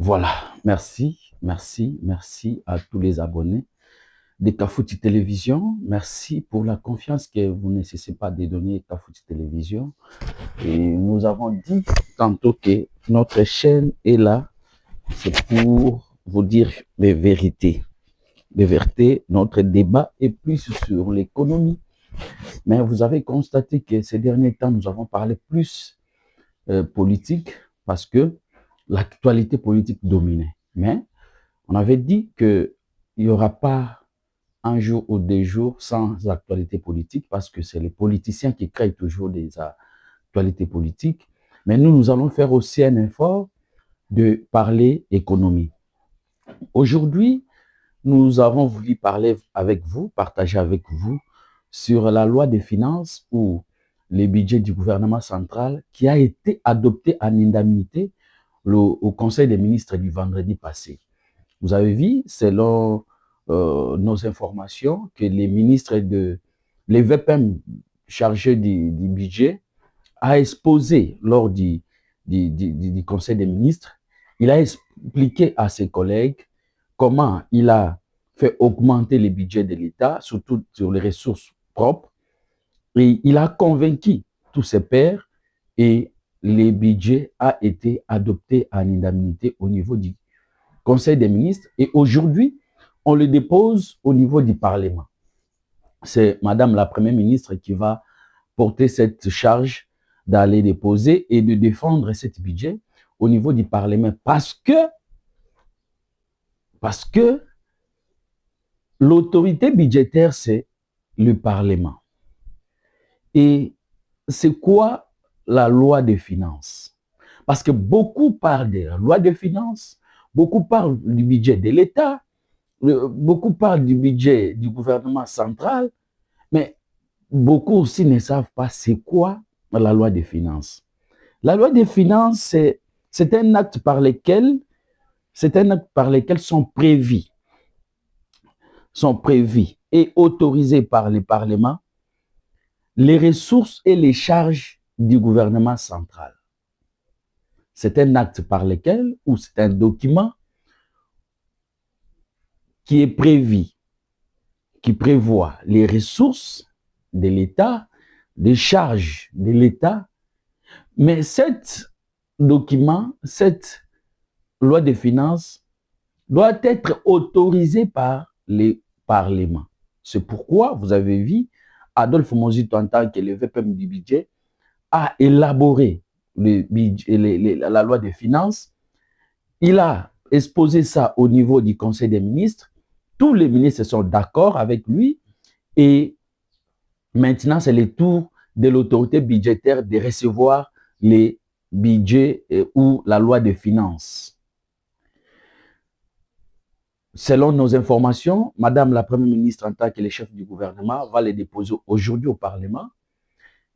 Voilà, merci à tous les abonnés de Kafouti Télévision. Merci pour la confiance que vous ne cessez pas de donner à Kafouti Télévision. Et nous avons dit tantôt que notre chaîne est là, c'est pour vous dire les vérités. Les vérités, notre débat est plus sur l'économie. Mais vous avez constaté que ces derniers temps, nous avons parlé plus politique parce que l'actualité politique dominait. Mais on avait dit qu'il n'y aura pas un jour ou des jours sans actualité politique parce que c'est les politiciens qui créent toujours des actualités politiques. Mais nous allons faire aussi un effort de parler économie. Aujourd'hui, nous avons voulu parler avec vous, partager avec vous sur la loi des finances ou les budgets du gouvernement central qui a été adopté en indemnité au Conseil des ministres du vendredi passé. Vous avez vu, selon nos informations, que les ministres les VPM chargés du budget a exposé lors du Conseil des ministres, il a expliqué à ses collègues comment il a fait augmenter les budgets de l'État, surtout sur les ressources propres, et il a convaincu tous ses pairs et le budget a été adopté en indemnité au niveau du Conseil des ministres et aujourd'hui, on le dépose au niveau du Parlement. C'est Madame la Première ministre qui va porter cette charge d'aller déposer et de défendre ce budget au niveau du Parlement parce que l'autorité budgétaire, c'est le Parlement. Et c'est quoi la loi des finances? Parce que beaucoup parlent de la loi des finances, beaucoup parlent du budget de l'État, beaucoup parlent du budget du gouvernement central, mais beaucoup aussi ne savent pas c'est quoi la loi des finances. La loi des finances, c'est un acte par lequel sont prévus et autorisés par le Parlement les ressources et les charges du gouvernement central. C'est un acte par lequel, ou c'est un document qui est prévu, qui prévoit les ressources de l'État, les charges de l'État, mais cet document, cette loi de finances doit être autorisée par les parlements. C'est pourquoi vous avez vu Adolphe Mozito, en tant que le VPM du budget, a élaboré la loi des finances. Il a exposé ça au niveau du Conseil des ministres. Tous les ministres sont d'accord avec lui et maintenant, c'est le tour de l'autorité budgétaire de recevoir les budgets ou la loi des finances. Selon nos informations, Madame la Première ministre, en tant que le chef du gouvernement, va les déposer aujourd'hui au Parlement.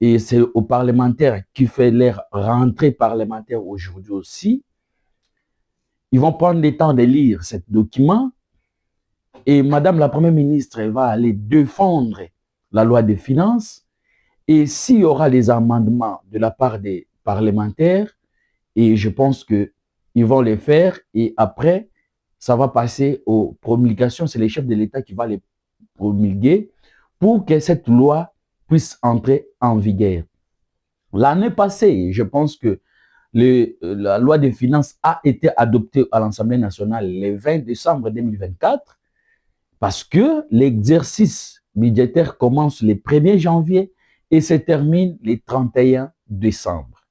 Et c'est aux parlementaires qui fait leur rentrée parlementaire aujourd'hui aussi. Ils vont prendre le temps de lire ce document et Madame la Première ministre va aller défendre la loi des finances. Et s'il y aura des amendements de la part des parlementaires, et je pense qu'ils vont les faire, et après, ça va passer aux promulgations. C'est les chefs de l'État qui vont les promulguer pour que cette loi puisse entrer en vigueur. L'année passée, je pense que la loi des finances a été adoptée à l'Assemblée nationale le 20 décembre 2024 parce que l'exercice budgétaire commence le 1er janvier et se termine le 31 décembre.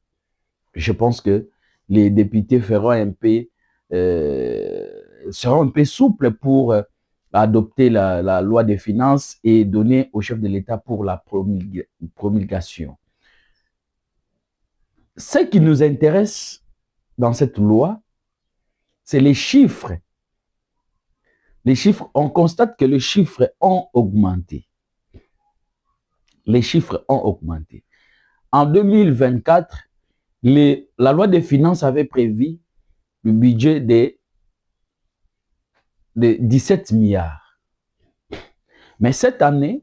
Je pense que les députés seront un peu souples pour adopter la loi des finances et donner au chef de l'État pour la promulgation. Ce qui nous intéresse dans cette loi, c'est les chiffres. Les chiffres, on constate que les chiffres ont augmenté. Les chiffres ont augmenté. En 2024, la loi des finances avait prévu le budget de 17 milliards. Mais cette année,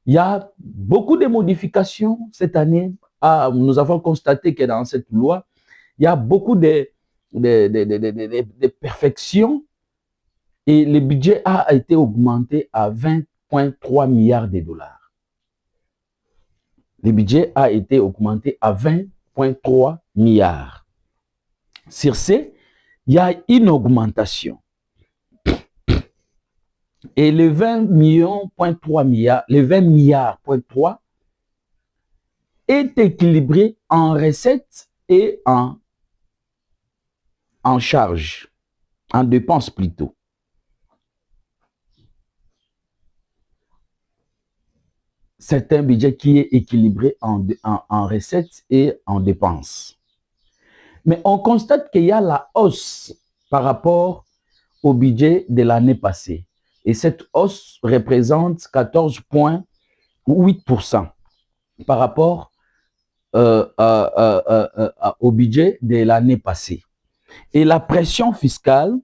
il y a beaucoup de modifications. Cette année, nous avons constaté que dans cette loi, il y a beaucoup de de perfection et le budget a été augmenté à 20,3 milliards de dollars. Le budget a été augmenté à 20,3 milliards. Sur ce, il y a une augmentation. Et les 20,3 milliards, les 20 milliards,3 est équilibré en recettes et en charge, en dépenses plutôt. C'est un budget qui est équilibré en recettes et en dépenses. Mais on constate qu'il y a la hausse par rapport au budget de l'année passée. Et cette hausse représente 14,8% par rapport au budget de l'année passée. Et la pression fiscale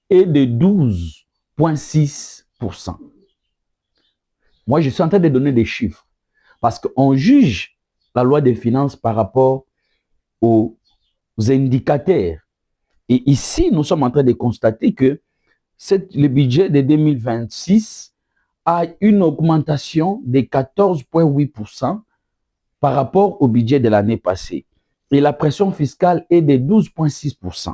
est de 12,6%. Moi, je suis en train de donner des chiffres parce qu'on juge la loi des finances par rapport aux indicateurs. Et ici, nous sommes en train de constater que le budget de 2026 a une augmentation de 14,8% par rapport au budget de l'année passée. Et la pression fiscale est de 12,6%.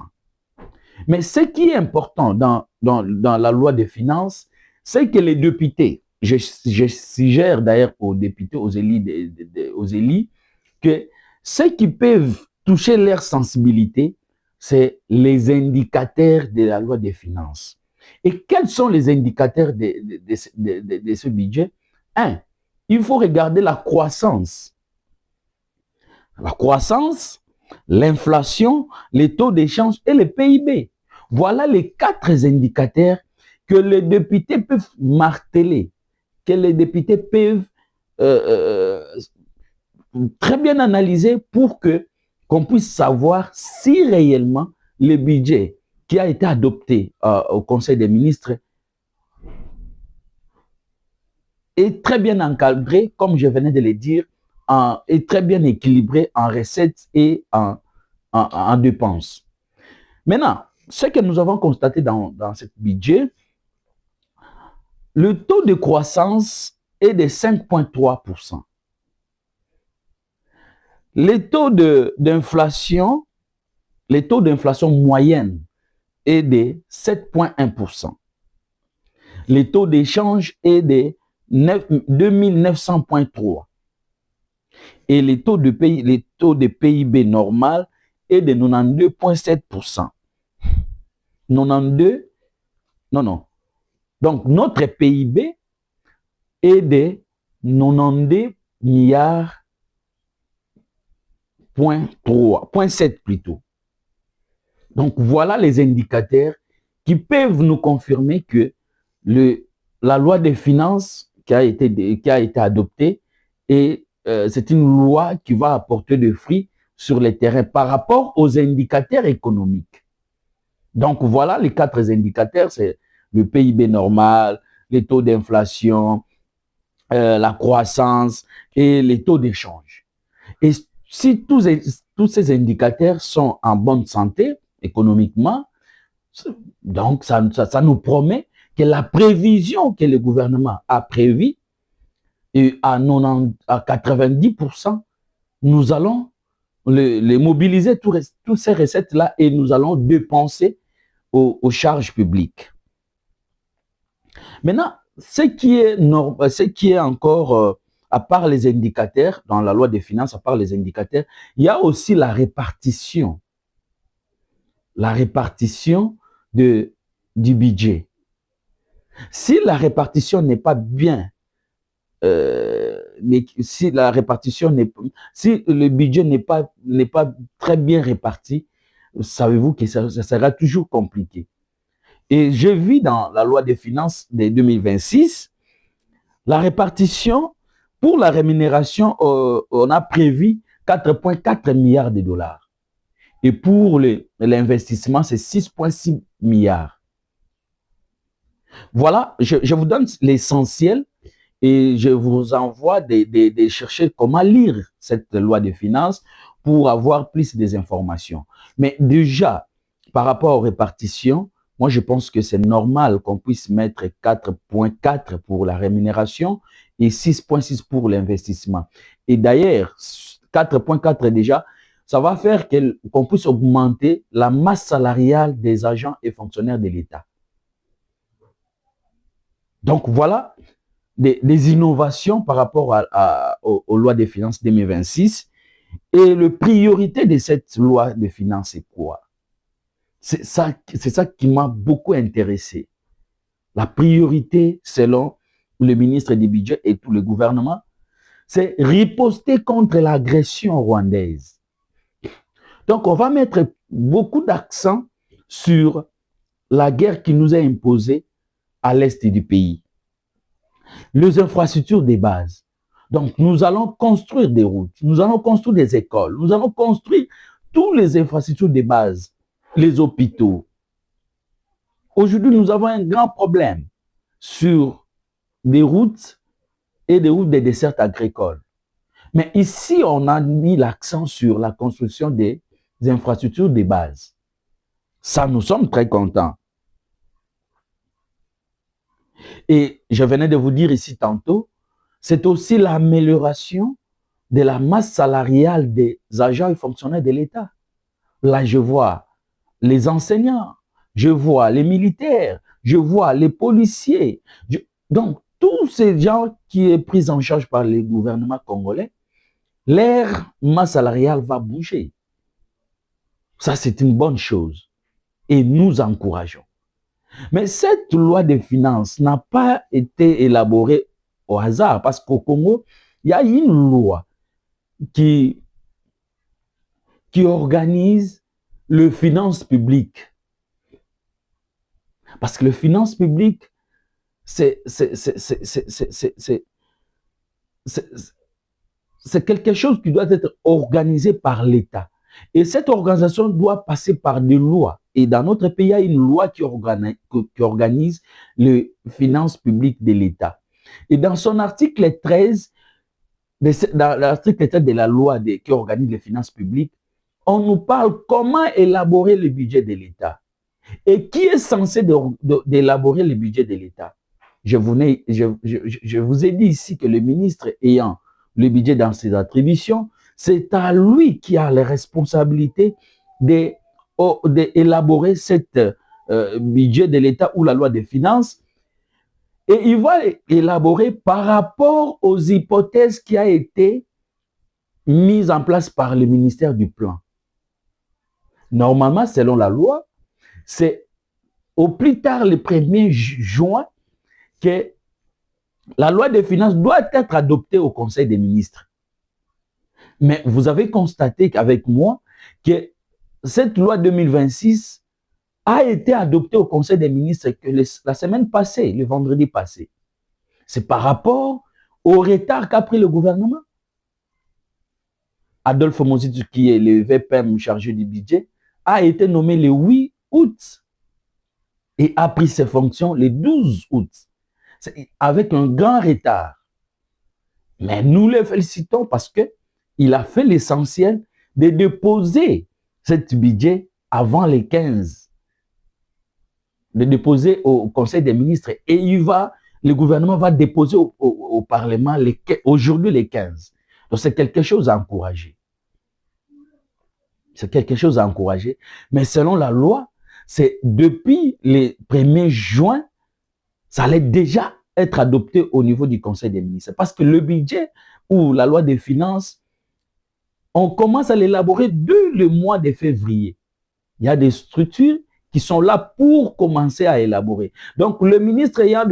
Mais ce qui est important dans la loi des finances, c'est que les députés, je suggère d'ailleurs aux députés, aux élus, que ceux qui peuvent toucher leur sensibilité, c'est les indicateurs de la loi des finances. Et quels sont les indicateurs de ce budget? Un, il faut regarder la croissance. La croissance, l'inflation, les taux d'échange et le PIB. Voilà les 4 indicateurs que les députés peuvent marteler, que les députés peuvent très bien analyser pour qu'on puisse savoir si réellement le budget qui a été adopté au Conseil des ministres est très bien encadré, comme je venais de le dire, est très bien équilibré en recettes et en dépenses. Maintenant, ce que nous avons constaté dans ce budget, le taux de croissance est de 5,3%. Les taux d'inflation moyenne est de 7,1%. Le taux d'échange est de 2900,3. Et le taux de PIB normal est de 92,7%. 92, non. Donc, notre PIB est de 92 milliards, 0,7 plutôt. Donc, voilà les indicateurs qui peuvent nous confirmer que la loi des finances qui a été adoptée, c'est une loi qui va apporter des fruits sur le terrain par rapport aux indicateurs économiques. Donc, voilà les 4 indicateurs, c'est le PIB normal, les taux d'inflation, la croissance et les taux d'échange. Et si tous ces indicateurs sont en bonne santé économiquement, donc ça nous promet que la prévision que le gouvernement a prévue, et à 90%, nous allons les mobiliser, toutes ces recettes-là, et nous allons dépenser aux charges publiques. Maintenant, ce qui est encore, à part les indicateurs, dans la loi des finances, à part les indicateurs, il y a aussi la répartition. La répartition du budget. Si la répartition n'est pas bien, si le budget n'est pas très bien réparti, savez-vous que ça sera toujours compliqué. Et je vis dans la loi des finances de 2026, la répartition pour la rémunération, on a prévu 4,4 milliards de dollars. Et pour l'investissement, c'est 6,6 milliards. Voilà, je vous donne l'essentiel et je vous envoie de chercher comment lire cette loi de finances pour avoir plus d'informations. Mais déjà, par rapport aux répartitions, moi, je pense que c'est normal qu'on puisse mettre 4,4 pour la rémunération et 6,6 pour l'investissement. Et d'ailleurs, 4,4 déjà, ça va faire qu'on puisse augmenter la masse salariale des agents et fonctionnaires de l'État. Donc, voilà des innovations par rapport aux lois des finances 2026. Et la priorité de cette loi de finances, c'est quoi? C'est ça qui m'a beaucoup intéressé. La priorité, selon le ministre du Budget et tout le gouvernement, c'est riposter contre l'agression rwandaise. Donc, on va mettre beaucoup d'accent sur la guerre qui nous est imposée à l'est du pays. Les infrastructures de base. Donc, nous allons construire des routes, nous allons construire des écoles, nous allons construire toutes les infrastructures de base, les hôpitaux. Aujourd'hui, nous avons un grand problème sur des routes et des routes des dessertes agricoles. Mais ici, on a mis l'accent sur la construction des infrastructures de base. Ça, nous sommes très contents. Et je venais de vous dire ici tantôt, c'est aussi l'amélioration de la masse salariale des agents et fonctionnaires de l'État. Là, je vois les enseignants, je vois les militaires, je vois les policiers. Donc, tous ces gens qui sont pris en charge par le gouvernement congolais, leur masse salariale va bouger. Ça, c'est une bonne chose. Et nous encourageons. Mais cette loi des finances n'a pas été élaborée au hasard parce qu'au Congo, il y a une loi qui organise le finance publique. Parce que le finance publique, c'est quelque chose qui doit être organisé par l'État. Et cette organisation doit passer par des lois. Et dans notre pays, il y a une loi qui organise les finances publiques de l'État. Et dans son article 13, dans l'article 13 de la loi qui organise les finances publiques, on nous parle comment élaborer le budget de l'État. Et qui est censé d'élaborer le budget de l'État? Je vous ai dit ici que le ministre ayant le budget dans ses attributions, c'est à lui qui a la responsabilité d'élaborer cet budget de l'État ou la loi des finances. Et il va élaborer par rapport aux hypothèses qui ont été mises en place par le ministère du Plan. Normalement, selon la loi, c'est au plus tard le 1er juin que la loi des finances doit être adoptée au Conseil des ministres. Mais vous avez constaté qu'avec moi, que cette loi 2026 a été adoptée au Conseil des ministres que la semaine passée, le vendredi passé. C'est par rapport au retard qu'a pris le gouvernement. Adolphe Mozito, qui est le VPM chargé du budget, a été nommé le 8 août et a pris ses fonctions le 12 août, avec un grand retard. Mais nous le félicitons parce qu'il a fait l'essentiel de déposer ce budget avant les 15, de déposer au Conseil des ministres. Et le gouvernement va déposer au Parlement aujourd'hui les 15. Donc c'est quelque chose à encourager. C'est quelque chose à encourager. Mais selon la loi, c'est depuis le 1er juin, ça allait déjà être adopté au niveau du Conseil des ministres. Parce que le budget ou la loi des finances, on commence à l'élaborer dès le mois de février. Il y a des structures qui sont là pour commencer à élaborer. Donc, le ministre ayant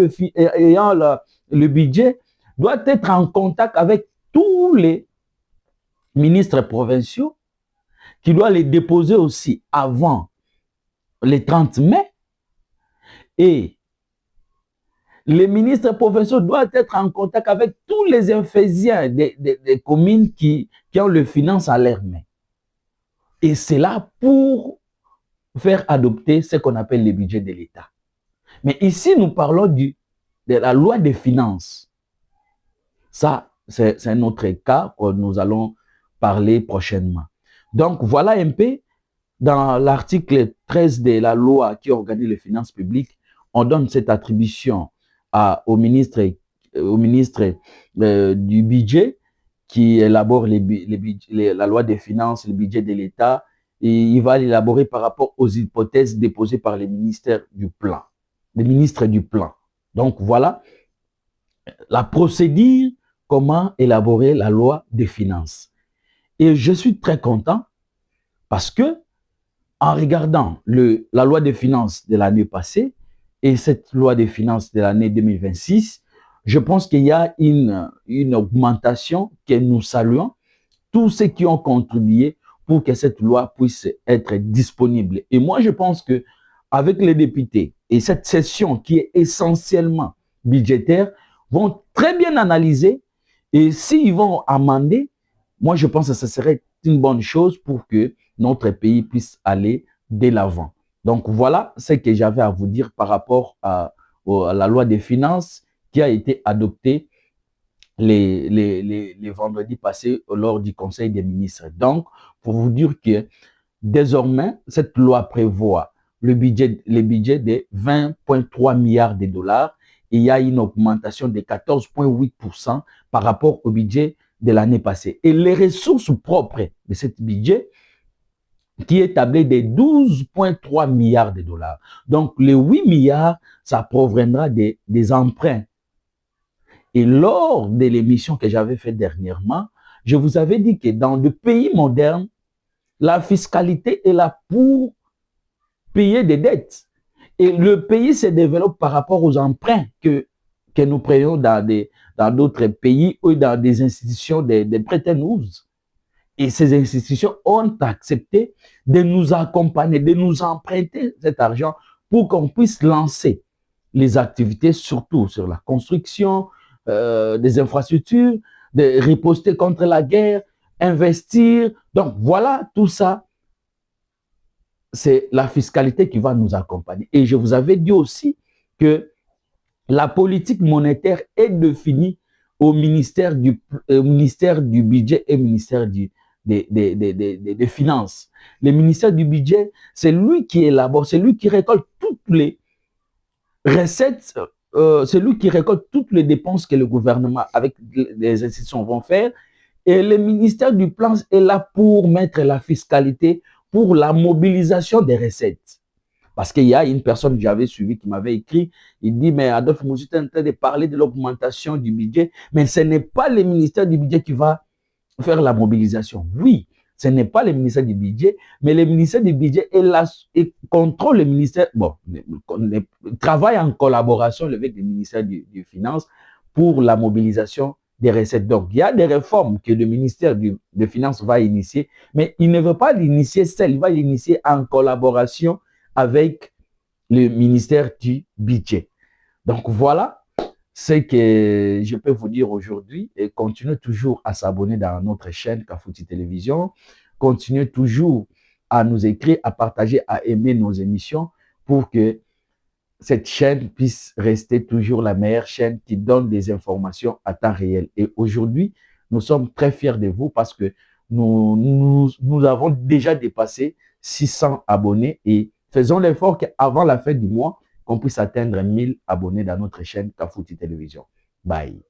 le budget doit être en contact avec tous les ministres provinciaux qui doivent les déposer aussi avant le 30 mai. Et les ministres provinciaux doivent être en contact avec tous les infésiens des communes qui ont le finance à leur main. Et c'est là pour faire adopter ce qu'on appelle le budget de l'État. Mais ici, nous parlons de la loi des finances. Ça, c'est un autre cas que nous allons parler prochainement. Donc, voilà un peu dans l'article 13 de la loi qui organise les finances publiques, on donne cette attribution au ministre du budget qui élabore la loi des finances, le budget de l'État, et il va l'élaborer par rapport aux hypothèses déposées par les ministères du plan, les ministres du plan. Donc voilà la procédure, comment élaborer la loi des finances. Et je suis très content parce que en regardant la loi des finances de l'année passée et cette loi des finances de l'année 2026, je pense qu'il y a une augmentation que nous saluons, tous ceux qui ont contribué pour que cette loi puisse être disponible. Et moi, je pense que avec les députés et cette session qui est essentiellement budgétaire, vont très bien analyser et s'ils vont amender, moi, je pense que ce serait une bonne chose pour que notre pays puisse aller de l'avant. Donc, voilà ce que j'avais à vous dire par rapport à la loi des finances qui a été adoptée les vendredis passés lors du Conseil des ministres. Donc, pour vous dire que désormais, cette loi prévoit le budget de 20,3 milliards de dollars et il y a une augmentation de 14,8% par rapport au budget de l'année passée. Et les ressources propres de ce budget qui est tablé de 12,3 milliards de dollars. Donc, les 8 milliards, ça proviendra des emprunts. Et lors de l'émission que j'avais faite dernièrement, je vous avais dit que dans le pays moderne, la fiscalité est là pour payer des dettes. Et le pays se développe par rapport aux emprunts que nous prenons dans d'autres pays ou dans des institutions de Bretton Woods. Et ces institutions ont accepté de nous accompagner, de nous emprunter cet argent pour qu'on puisse lancer les activités, surtout sur la construction des infrastructures, de riposter contre la guerre, investir. Donc voilà, tout ça, c'est la fiscalité qui va nous accompagner. Et je vous avais dit aussi que la politique monétaire est définie au ministère du budget et au ministère des finances. Le ministère du budget, c'est lui qui élabore, c'est lui qui récolte toutes les recettes, c'est lui qui récolte toutes les dépenses que le gouvernement avec les institutions vont faire. Et le ministère du plan est là pour mettre la fiscalité, pour la mobilisation des recettes. Parce qu'il y a une personne que j'avais suivie qui m'avait écrit, il dit, mais Adolphe Moussou est en train de parler de l'augmentation du budget, mais ce n'est pas le ministère du budget qui va faire la mobilisation. Oui, ce n'est pas le ministère du budget, mais le ministère du budget est là et contrôle le ministère, bon, travaille en collaboration avec le ministère des Finances pour la mobilisation des recettes. Donc, il y a des réformes que le ministère des Finances va initier, mais il ne veut pas l'initier seul, il va l'initier en collaboration avec le ministère du budget. Donc, voilà ce que je peux vous dire aujourd'hui et continuez toujours à s'abonner dans notre chaîne Kafouti Télévision. Continuez toujours à nous écrire, à partager, à aimer nos émissions pour que cette chaîne puisse rester toujours la meilleure chaîne qui donne des informations à temps réel. Et aujourd'hui, nous sommes très fiers de vous parce que nous avons déjà dépassé 600 abonnés et faisons l'effort qu'avant la fin du mois, qu'on puisse atteindre 1000 abonnés dans notre chaîne Kafouti Télévision. Bye.